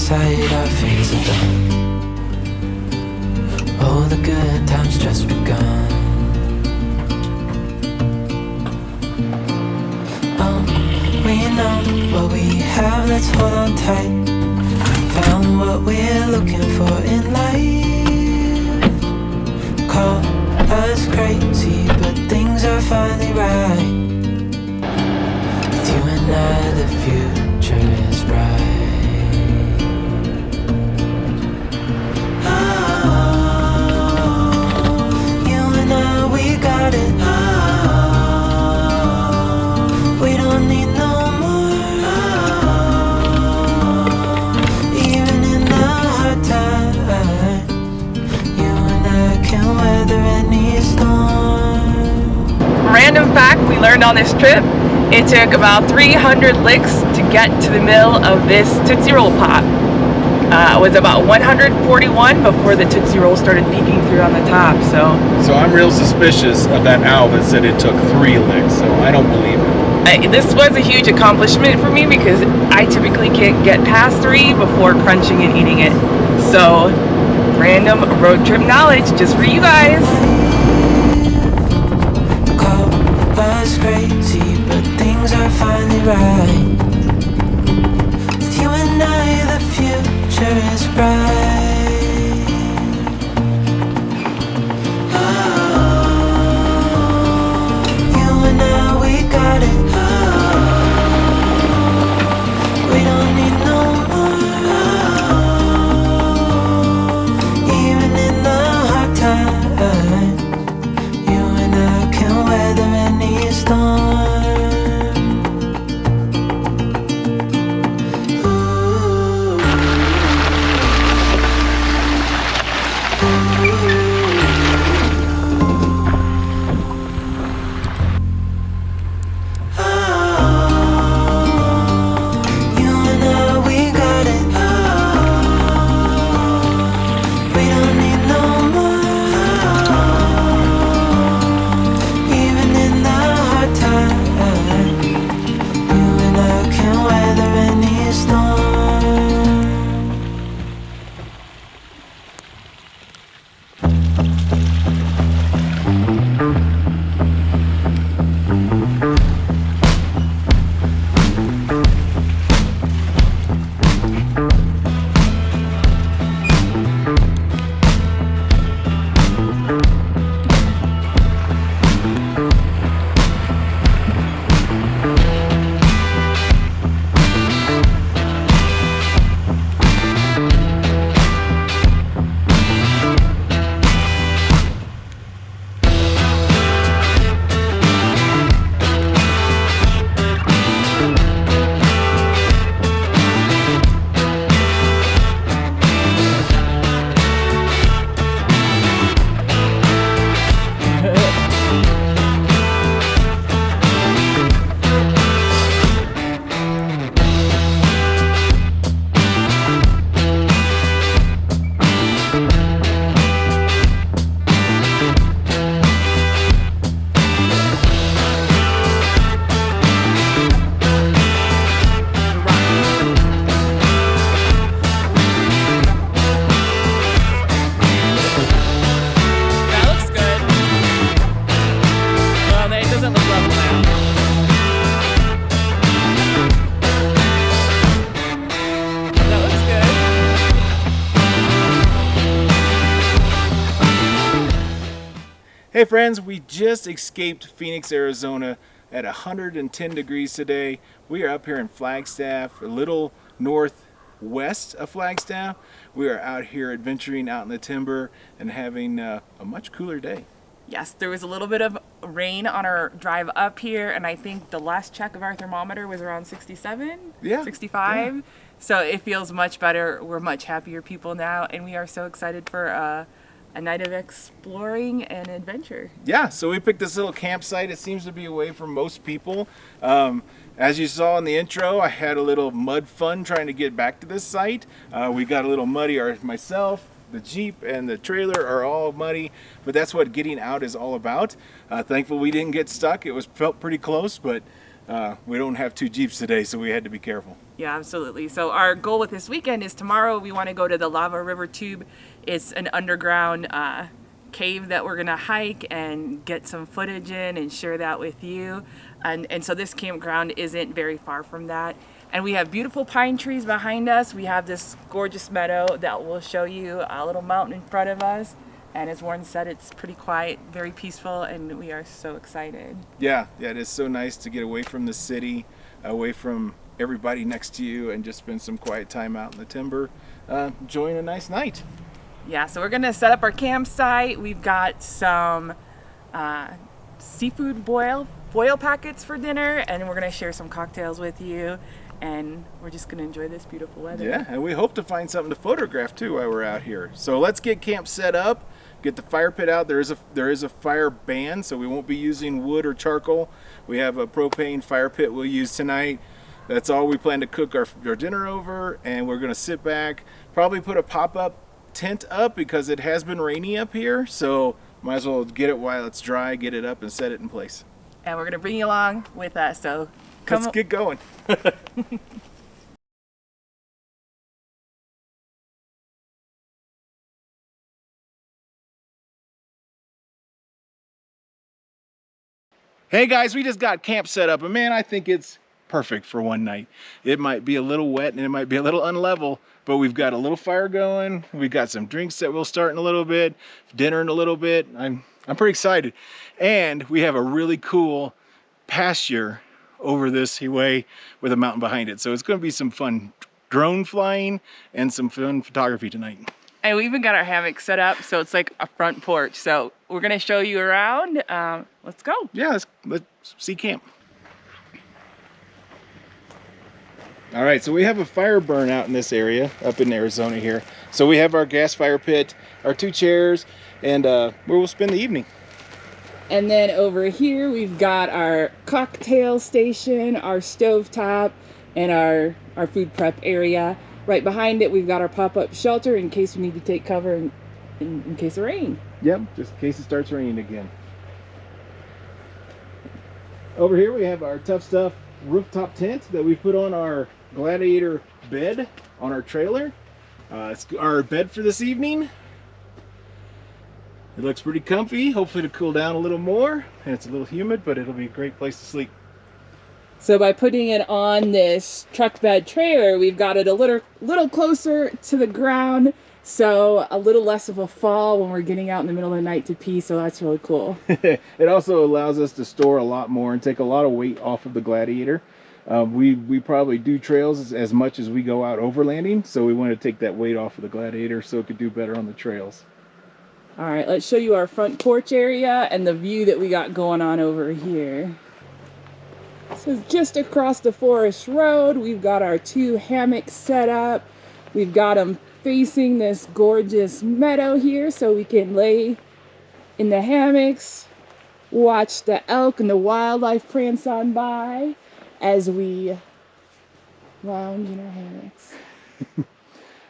sight, our fates are done. Oh, the good times just begun. We know what we have, let's hold on tight. Found what we're looking for in life. Call us crazy, but things are finally right. With you and I, the future is bright. Oh, you and I, we got it. We don't need no more. Even in the hard time, you and I can weather any storm. Random fact we learned on this trip, it took about 300 licks to get to the middle of this Tootsie Roll Pop. It was about 141 before the Tootsie Roll started peeking through on the top. So I'm real suspicious of that owl that said it took 3 licks, so I don't believe it. This was a huge accomplishment for me because I typically can't get past 3 before crunching and eating it. So, random road trip knowledge just for you guys. Call us crazy, but things are finally right. With you and I, the future is bright. Oh, you and I, we got it. We don't need no more. Even in the hard times, you and I can weather any storm. You and I, we got it. We don't need no more. Even in the hard times, you and I can weather any storm. That looks good. Well, it doesn't look level now. That looks good. Hey friends, we just escaped Phoenix, Arizona at 110 degrees today. We are up here in Flagstaff, a little northwest of Flagstaff. We are out here adventuring out in the timber and having a much cooler day. Yes, there was a little bit of rain on our drive up here, and I think the last check of our thermometer was around 67, Yeah, 65. yeah. So it feels much better. We're much happier people now, and we are so excited for a night of exploring and adventure. Yeah, so we picked this little campsite. It seems to be away from most people. As you saw in the intro, I had a little mud fun trying to get back to this site. We got a little muddy. Myself, the Jeep, and the trailer are all muddy, but that's what getting out is all about. Thankfully, we didn't get stuck. Felt pretty close, but we don't have 2 Jeeps today, so we had to be careful. Yeah, absolutely. So our goal with this weekend is tomorrow we want to go to the Lave River Tube. It's an underground cave that we're gonna hike and get some footage in and share that with you. And so this campground isn't very far from that. And we have beautiful pine trees behind us. We have this gorgeous meadow that will show you, a little mountain in front of us. And as Warren said, it's pretty quiet, very peaceful, and we are so excited. Yeah, it is so nice to get away from the city, away from everybody next to you, and just spend some quiet time out in the timber, enjoying a nice night. Yeah, so we're gonna set up our campsite. We've got some seafood foil packets for dinner, and we're gonna share some cocktails with you, and we're just gonna enjoy this beautiful weather. Yeah, and we hope to find something to photograph too while we're out here. So let's get camp set up, get the fire pit out. There is a fire ban, so we won't be using wood or charcoal. We have a propane fire pit we'll use tonight. That's all we plan to cook our dinner over, and we're gonna sit back, probably put a pop-up tent up because it has been rainy up here, so might as well get it while it's dry, get it up and set it in place. And we're gonna bring you along with us, so Let's get going. Hey guys, we just got camp set up, and man, I think it's perfect for one night. It might be a little wet and it might be a little unlevel, but we've got a little fire going. We've got some drinks that we'll start in a little bit, dinner in a little bit. I'm pretty excited. And we have a really cool pasture over this way with a mountain behind it. So it's going to be some fun drone flying and some fun photography tonight. And we even got our hammock set up, so it's like a front porch. So we're gonna show you around. Let's go. Yeah, let's see camp. All right, so we have a fire burn out in this area up in Arizona here. So we have our gas fire pit, our 2 chairs, and where we'll spend the evening. And then over here, we've got our cocktail station, our stovetop, and our food prep area. Right behind it, we've got our pop-up shelter in case we need to take cover in case of rain. Yep, just in case it starts raining again. Over here, we have our Tough Stuff rooftop tent that we put on our Gladiator bed on our trailer. It's our bed for this evening. It looks pretty comfy. Hopefully it'll cool down a little more, and it's a little humid, but it'll be a great place to sleep. So by putting it on this truck bed trailer, we've got it a little closer to the ground, so a little less of a fall when we're getting out in the middle of the night to pee, so that's really cool. It also allows us to store a lot more and take a lot of weight off of the Gladiator. We probably do trails as much as we go out overlanding, so we want to take that weight off of the Gladiator so it could do better on the trails. All right, let's show you our front porch area and the view that we got going on over here. So just across the forest road, we've got our 2 hammocks set up. We've got them facing this gorgeous meadow here so we can lay in the hammocks, watch the elk and the wildlife prance on by as we lounge in our hammocks.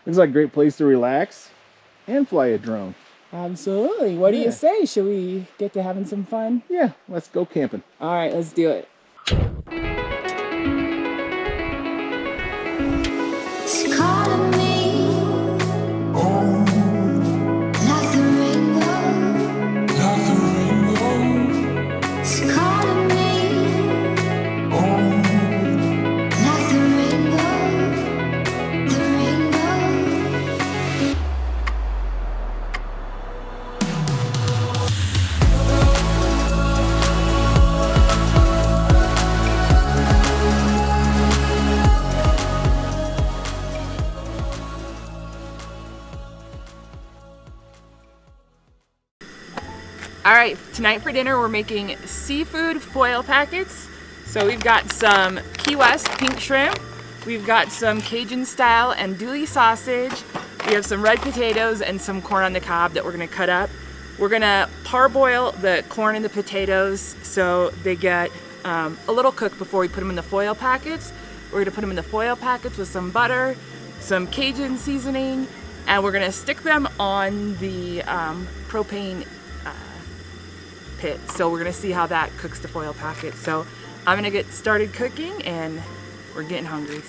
Looks like a great place to relax and fly a drone. Absolutely. What do you say? Should we get to having some fun? Yeah, let's go camping. All right, let's do it. It's calling me, like the rainbow. It's calling me, like the rainbow. The rainbow. All right, tonight for dinner we're making seafood foil packets. So we've got some Key West pink shrimp, we've got some Cajun style andouille sausage, we have some red potatoes and some corn on the cob that we're gonna cut up. We're gonna parboil the corn and the potatoes so they get a little cooked before we put them in the foil packets. We're gonna put them in the foil packets with some butter, some Cajun seasoning, and we're gonna stick them on the propane pit. So we're gonna see how that cooks the foil packet. So I'm gonna get started cooking and we're getting hungry.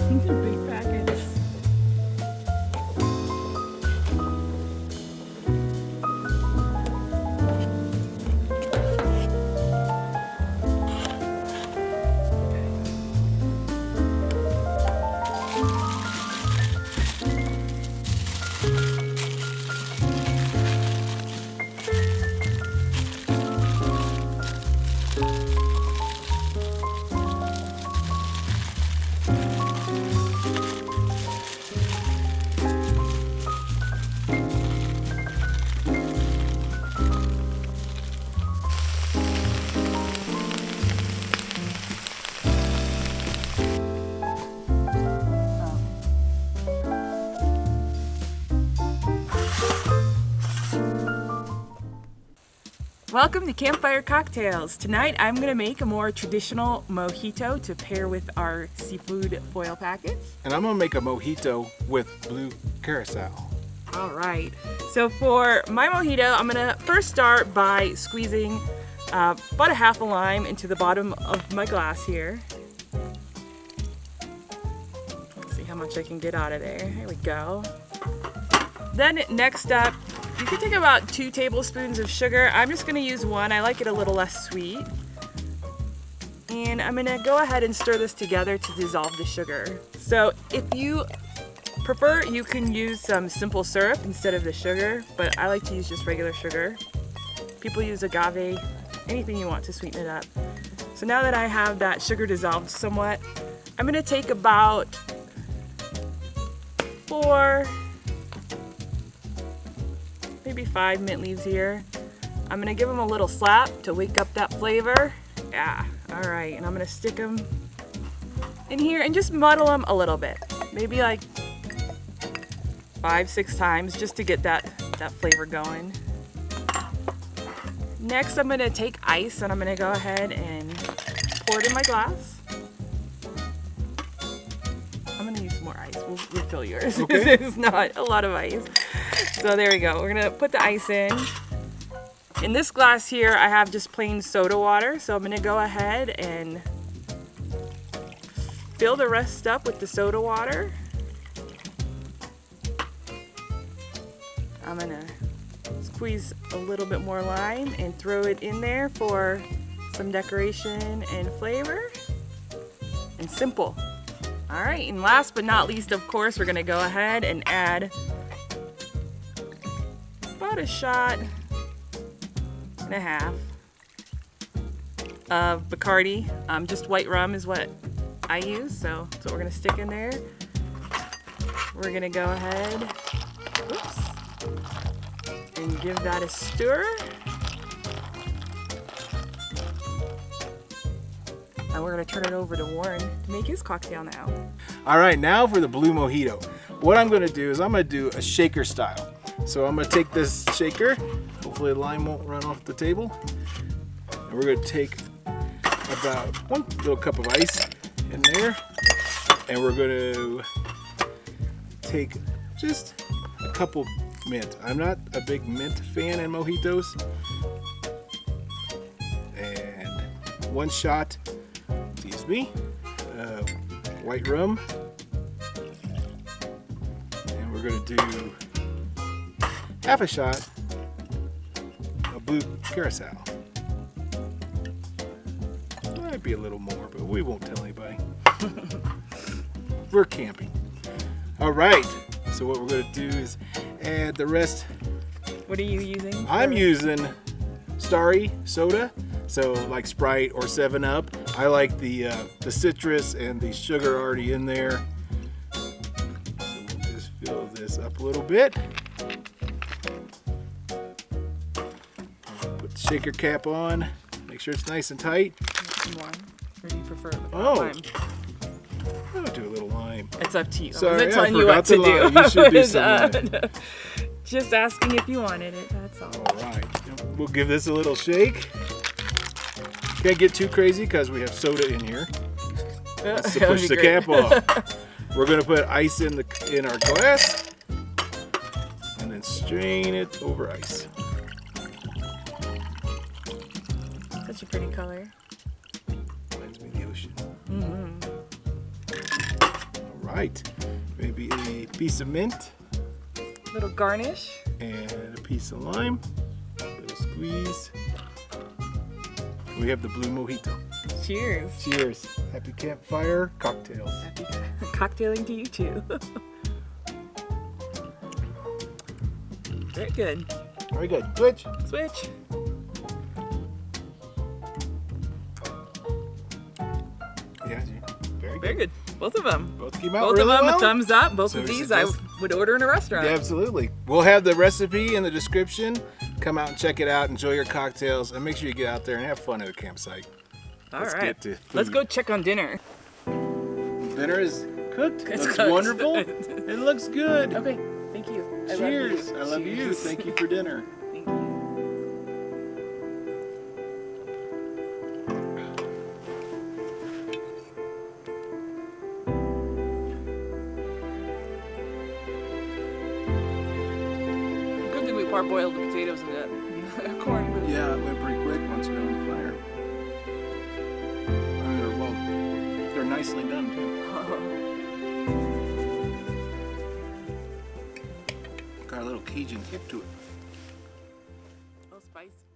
These are big packets. Welcome to Campfire Cocktails. Tonight I'm going to make a more traditional mojito to pair with our seafood foil packets. And I'm gonna make a mojito with blue curacao. All right, so for my mojito, I'm going to first start by squeezing about a half a lime into the bottom of my glass here. Let's see how much I can get out of there. Here we go. Then next up, you can take about 2 tablespoons of sugar. I'm just gonna use 1. I like it a little less sweet. And I'm gonna go ahead and stir this together to dissolve the sugar. So if you prefer, you can use some simple syrup instead of the sugar, but I like to use just regular sugar. People use agave, anything you want to sweeten it up. So now that I have that sugar dissolved somewhat, I'm gonna take about 4, maybe 5 mint leaves here. I'm gonna give them a little slap to wake up that flavor. Yeah, all right, and I'm gonna stick them in here and just muddle them a little bit. Maybe like 5-6 times just to get that flavor going. Next, I'm gonna take ice and I'm gonna go ahead and pour it in my glass. I'm gonna use some more ice. We'll refill yours. Okay. It's not a lot of ice. So there we go. We're gonna put the ice in. In this glass here, I have just plain soda water. So I'm gonna go ahead and fill the rest up with the soda water. I'm gonna squeeze a little bit more lime and throw it in there for some decoration and flavor. And simple. All right, and last but not least, of course, we're gonna go ahead and add about a shot and a half of Bacardi. Just white rum is what I use, so that's what we're gonna stick in there. we're gonna go ahead, oops, and give that a stir. And we're gonna turn it over to Warren to make his cocktail now. All right, now for the blue mojito. What I'm gonna do is I'm gonna do a shaker style. So I'm gonna take this shaker, hopefully the lime won't run off the table. And we're gonna take about 1 little cup of ice in there. And we're gonna take just a couple mint. I'm not a big mint fan in mojitos. And 1 shot, excuse me, white rum. And we're gonna do half a shot of blue curacao. Might be a little more, but we won't tell anybody. We're camping. All right, so what we're gonna do is add the rest. What are you using? I'm using Starry soda, so like Sprite or 7-Up. I like the citrus and the sugar already in there. So we'll just fill this up a little bit. Put the shaker cap on. Make sure it's nice and tight. One, or do you prefer the Oh. lime? I'll do a little lime. It's up to you. Sorry, I'm I telling you what forgot to the do. lime. You should do some lime. Just asking if you wanted it, that's all. All right, we'll give this a little shake. Can't get too crazy because we have soda in here. Let's That would push be the great. cap off. We're gonna put ice in our glass and then strain it over ice. Such a pretty color. Reminds me of the ocean. Mm-hmm. All right, maybe a piece of mint Little garnish. and a piece of lime. A little squeeze. We have the blue mojito. Cheers. Cheers. Happy Campfire Cocktails. Happy cocktailing to you too. Very good. Very good. Switch. Switch. Yeah, very Very good. good. Both of them. Both came out Both really of them well. a thumbs up. Both So of we these I suggest- would order in a restaurant. Yeah, absolutely. We'll have the recipe in the description. Come out and check it out. Enjoy your cocktails, and make sure you get out there and have fun at the campsite. All Let's right. get to Let's food. go check on dinner. Dinner is cooked. It's looks cooked. wonderful. It looks good. Okay. Thank you. I love Cheers. you. I love you. Cheers. Thank you for dinner. Thank you. Good thing we parboiled the potatoes and the corn. Yeah, it went pretty quick once we got on the fire. They're nicely done too. Got a little Cajun kick to it. A little spicy.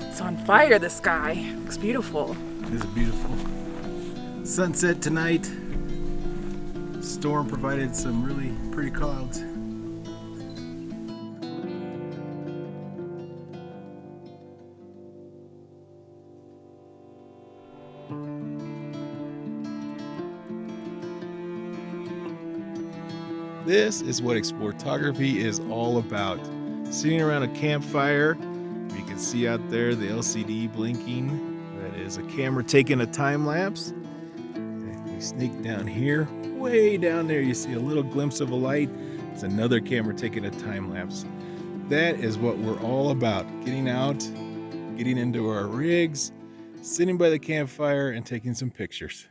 It's on fire, the sky. Looks beautiful. It is beautiful. Sunset tonight. Storm provided some really pretty clouds. This is what Exploretography is all about. Sitting around a campfire, you can see out there the LCD blinking. That is a camera taking a time lapse. And we sneak down here, way down there, you see a little glimpse of a light. It's another camera taking a time lapse. That is what we're all about, getting out, getting into our rigs, sitting by the campfire and taking some pictures.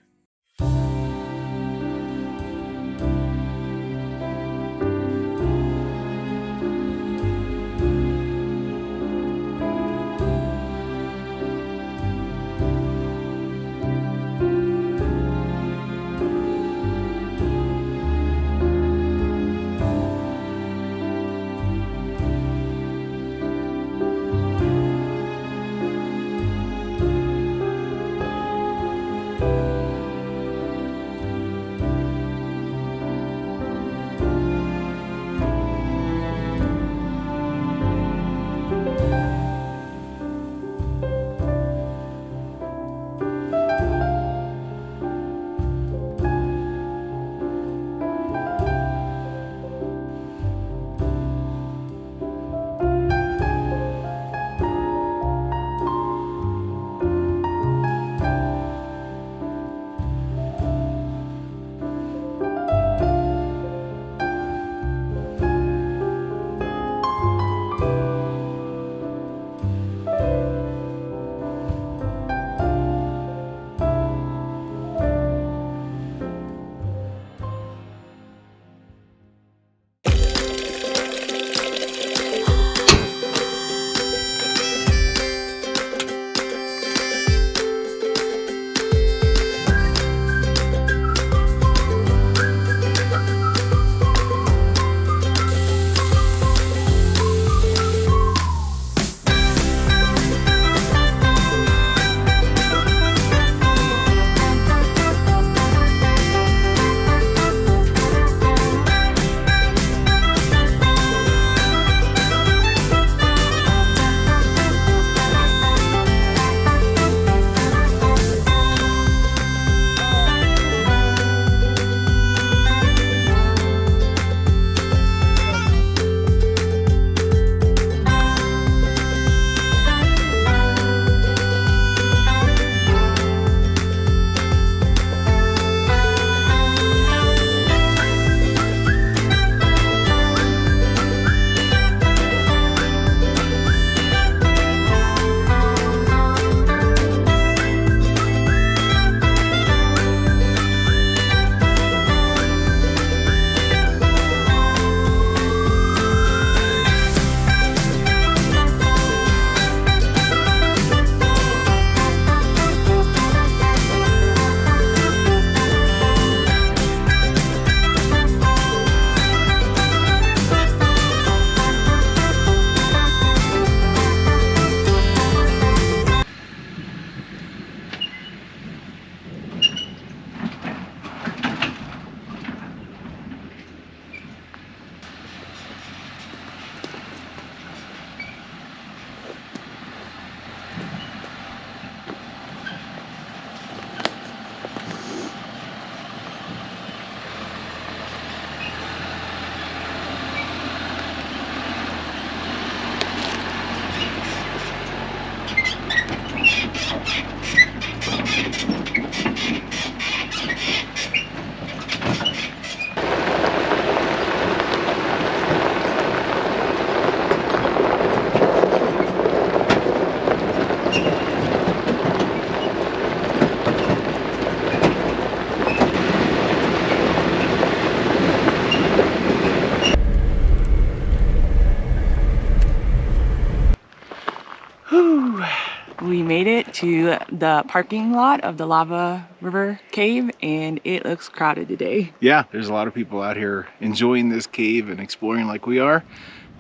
made it to the parking lot of the Lave River Cave, and it looks crowded today. Yeah, there's a lot of people out here enjoying this cave and exploring like we are,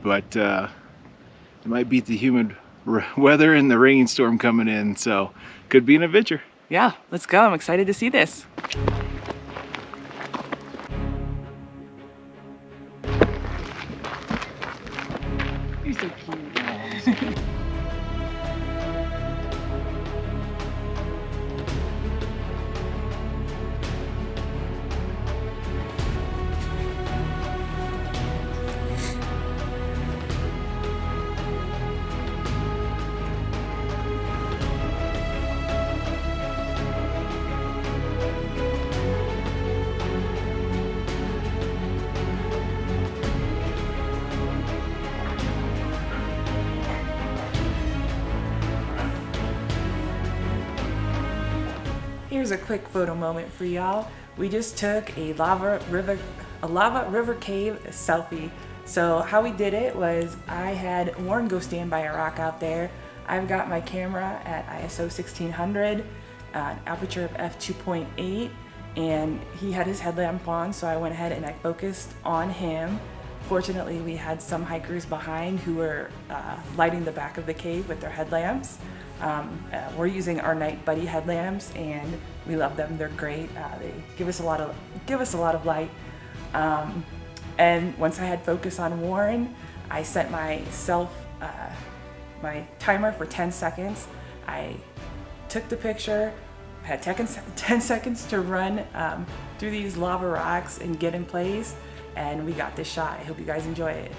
but it might beat the humid weather and the rainstorm coming in, so could be an adventure. Yeah, let's go. I'm excited to see this. You're so cute. Here's a quick photo moment for y'all. We just took a Lave River Cave selfie. So how we did it was I had Warren go stand by a rock out there. I've got my camera at ISO 1600, an aperture of f2.8, and he had his headlamp on, so I went ahead and I focused on him. Fortunately, we had some hikers behind who were lighting the back of the cave with their headlamps. We're using our Night Buddy headlamps, and we love them. They're great. They give us a lot of light. And once I had focus on Warren, I set myself my timer for 10 seconds. I took the picture, had 10 seconds to run through these lava rocks and get in place, and we got this shot. I hope you guys enjoy it.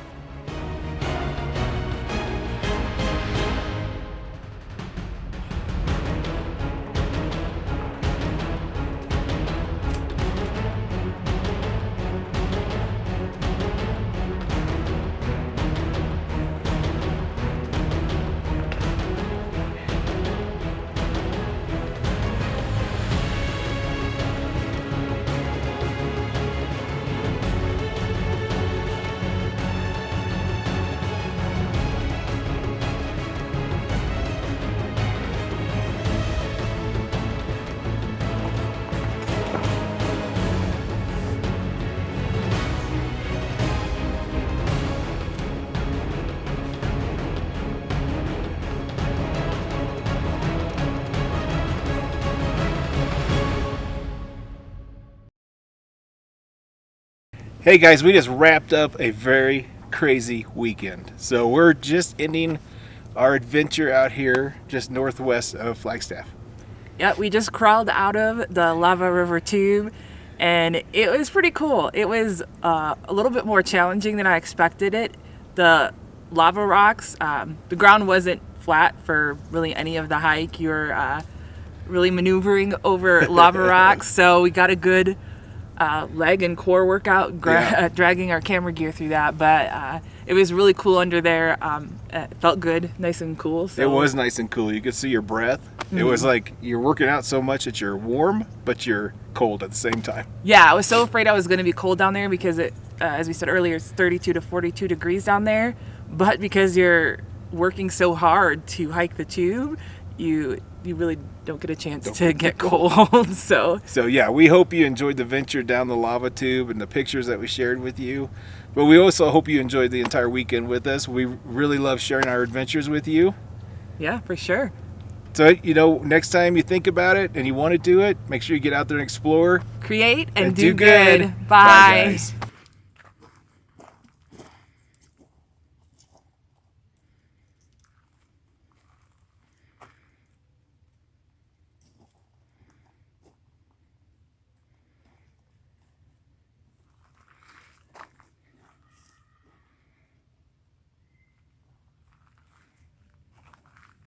Hey guys, we just wrapped up a very crazy weekend. So we're just ending our adventure out here just northwest of Flagstaff. Yeah, we just crawled out of the Lave River tube, and it was pretty cool. It was a little bit more challenging than I expected it. The lava rocks, the ground wasn't flat for really any of the hike. You were really maneuvering over lava rocks, so we got a good leg and core workout dragging our camera gear through that, but it was really cool under there. It felt good, nice and cool. So. It was nice and cool. You could see your breath. Mm-hmm. It was like you're working out so much that you're warm, but you're cold at the same time. Yeah, I was so afraid I was going to be cold down there because it, as we said earlier, it's 32 to 42 degrees down there, but because you're working so hard to hike the tube, you really don't get a chance to get cold. So yeah, we hope you enjoyed the venture down the lava tube and the pictures that we shared with you. But we also hope you enjoyed the entire weekend with us. We really love sharing our adventures with you. Yeah, for sure. So, next time you think about it and you want to do it, make sure you get out there and explore. Create and do good. Bye. Bye, guys.